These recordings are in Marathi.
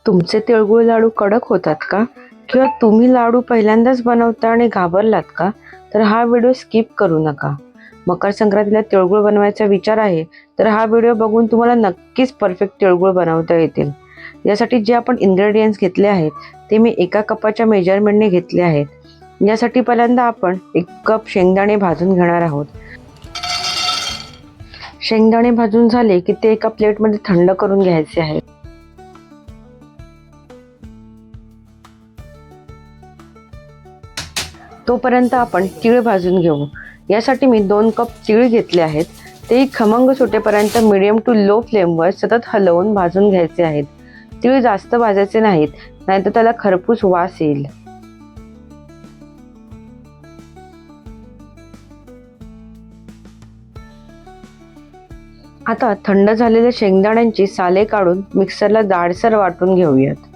तुमचे तिळगुळ लाडू कडक होतात का? किंवा तुम्ही लाडू पहिल्यांदाच बनवता आणि घाबरलात का? तर हा व्हिडिओ स्किप करू नका. मकर संक्रांतीला तिळगुळ बनवायचा विचार आहे तर हा व्हिडिओ बघून तुम्हाला नक्कीच परफेक्ट तिळगुळ बनवता येतील. यासाठी जे आपण इन्ग्रेडियंट्स घेतले आहेत ते मी 1 कपाच्या मेजरमेंटने घेतले आहेत. यासाठी पहिल्यांदा आपण 1 कप शेंगदाणे भाजून घेणार आहोत. शेंगदाणे भाजून झाले की ते एका प्लेटमध्ये थंड करून घ्यायचे आहे. तोपर्यंत आपण तीळ भाजून घेऊ. यासाठी मी 2 कप तीळ घेतले आहेत. ते खमंग सुटेपर्यंत मीडियम टू लो फ्लेमवर सतत हलवून भाजून घ्यायचे आहेत. तीळ जास्त भाजायचे नाहीत, नाहीतर त्याला खरपूस वास येईल. आता थंड झालेल्या शेंगदाण्यांची साले काढून मिक्सरला जाडसर वाटून घेऊयात.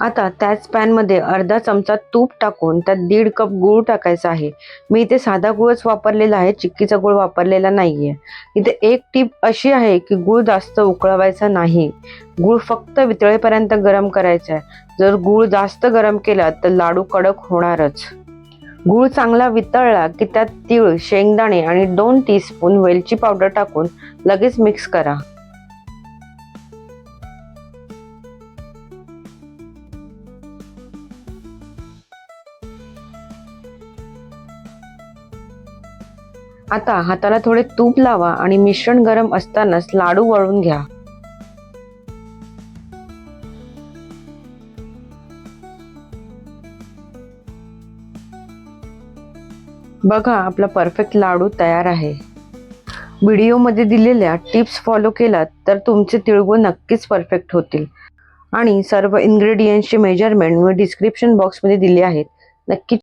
आता त्याच पॅनमध्ये अर्धा चमचा तूप टाकून त्यात 1.5 कप गूळ टाकायचा आहे. मी इथे साधा गूळच वापरलेला आहे, चिक्कीचा गूळ वापरलेला नाहीये. इथे एक टीप अशी आहे की गूळ जास्त उकळवायचा नाही. गूळ फक्त वितळेपर्यंत गरम करायचा आहे. जर गूळ जास्त गरम केला तर लाडू कडक होणारच. गूळ चांगला वितळला की त्यात तीळ, शेंगदाणे आणि 2 टीस्पून वेलची पावडर टाकून लगेच मिक्स करा. आता हाताला थोडे तूप लावा आणि मिश्रण गरम असतानाच लाडू वळून घ्या. बघा, आपला परफेक्ट लाडू तयार आहे. व्हिडिओमध्ये दिलेल्या टिप्स फॉलो केलात तर तुमचे तिळगुळ नक्कीच परफेक्ट होतील. आणि सर्व इन्ग्रेडियंट्सचे मेजरमेंट मी डिस्क्रिप्शन बॉक्समध्ये दिले आहेत. नक्की